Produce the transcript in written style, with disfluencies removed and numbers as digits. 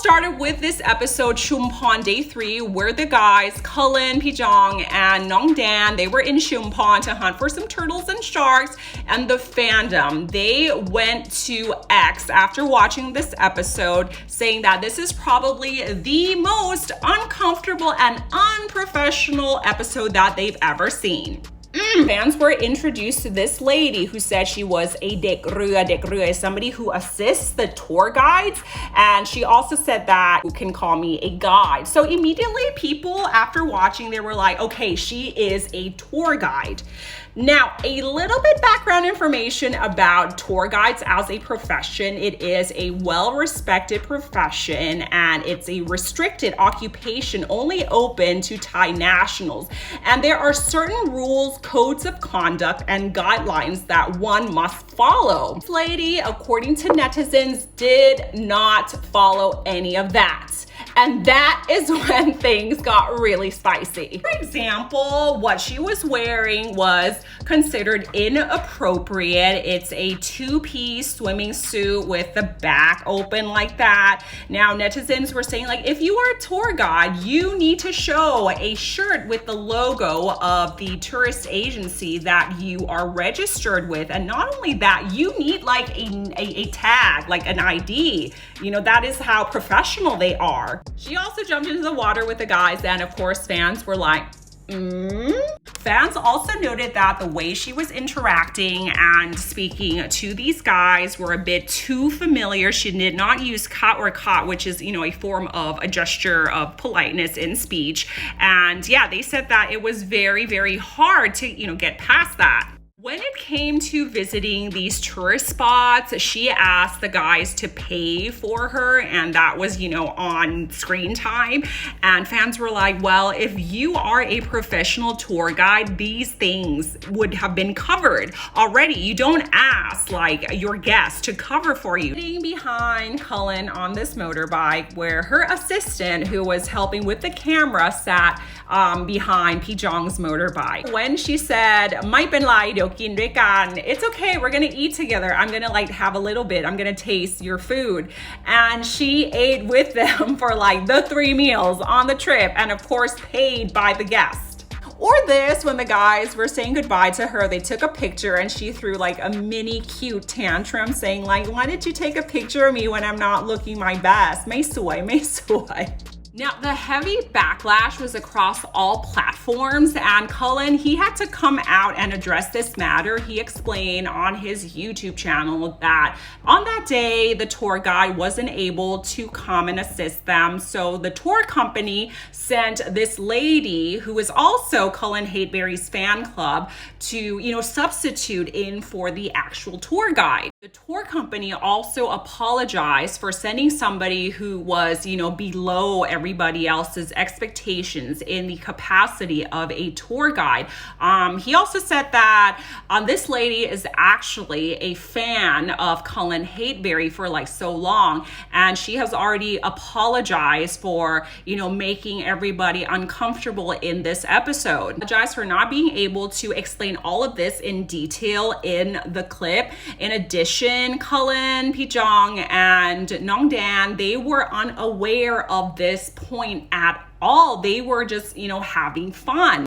started with this episode, Chumpon Day 3, where the guys, Cullen, Pijong, and Nong Dan, they were in Chumpon to hunt for some turtles and sharks. And the fandom, they went to X after watching this episode, saying that this is probably the most uncomfortable and unprofessional episode that they've ever seen. Fans were introduced to this lady who said she was a dek rua, somebody who assists the tour guides. And she also said that you can call me a guide. So immediately people after watching, they were like, okay, she is a tour guide. Now, a little bit background information about tour guides as a profession. It is a well-respected profession and it's a restricted occupation only open to Thai nationals. And there are certain rules, codes of conduct, and guidelines that one must follow. This lady, according to netizens, did not follow any of that. And that is when things got really spicy. For example, what she was wearing was considered inappropriate. It's a two-piece swimming suit with the back open like that. Now, netizens were saying, like, if you are a tour guide, you need to show a shirt with the logo of the tourist agency that you are registered with. And not only that, you need like a tag, like an ID. You know, that is how professional they are. She also jumped into the water with the guys, and of course fans were like, Fans also noted that the way she was interacting and speaking to these guys were a bit too familiar. She did not use ka or ka, which is, a form of a gesture of politeness in speech. And yeah, they said that it was very, very hard to, get past that. When it came to visiting these tourist spots, she asked the guys to pay for her, and that was, on screen time. And fans were like, well, if you are a professional tour guide, these things would have been covered already. You don't ask like your guests to cover for you. Sitting behind Cullen on this motorbike, where her assistant, who was helping with the camera, sat behind Pijong's motorbike. When she said, "Mai pen lai, dioกินด้วยกัน. It's okay, we're gonna eat together. I'm gonna have a little bit. I'm gonna taste your food." And she ate with them for the 3 meals on the trip, and of course paid by the guest. Or this, when the guys were saying goodbye to her, they took a picture and she threw a mini cute tantrum saying why did you take a picture of me when I'm not looking my best? ไม่สวย ไม่สวย. Now, the heavy backlash was across all platforms, and Cullen, he had to come out and address this matter. He explained on his YouTube channel that on that day, the tour guide wasn't able to come and assist them. So the tour company sent this lady, who is also Cullen Hateberry's fan club, to, substitute in for the actual tour guide. The tour company also apologized for sending somebody who was, below everybody else's expectations in the capacity of a tour guide. He also said that this lady is actually a fan of Cullen Hateberry for so long, and she has already apologized for, making everybody uncomfortable in this episode. Apologize for not being able to explain all of this in detail in the clip. In addition, Cullen, Pijong, and Nong Dan, they were unaware of this point at all. They were just, having fun.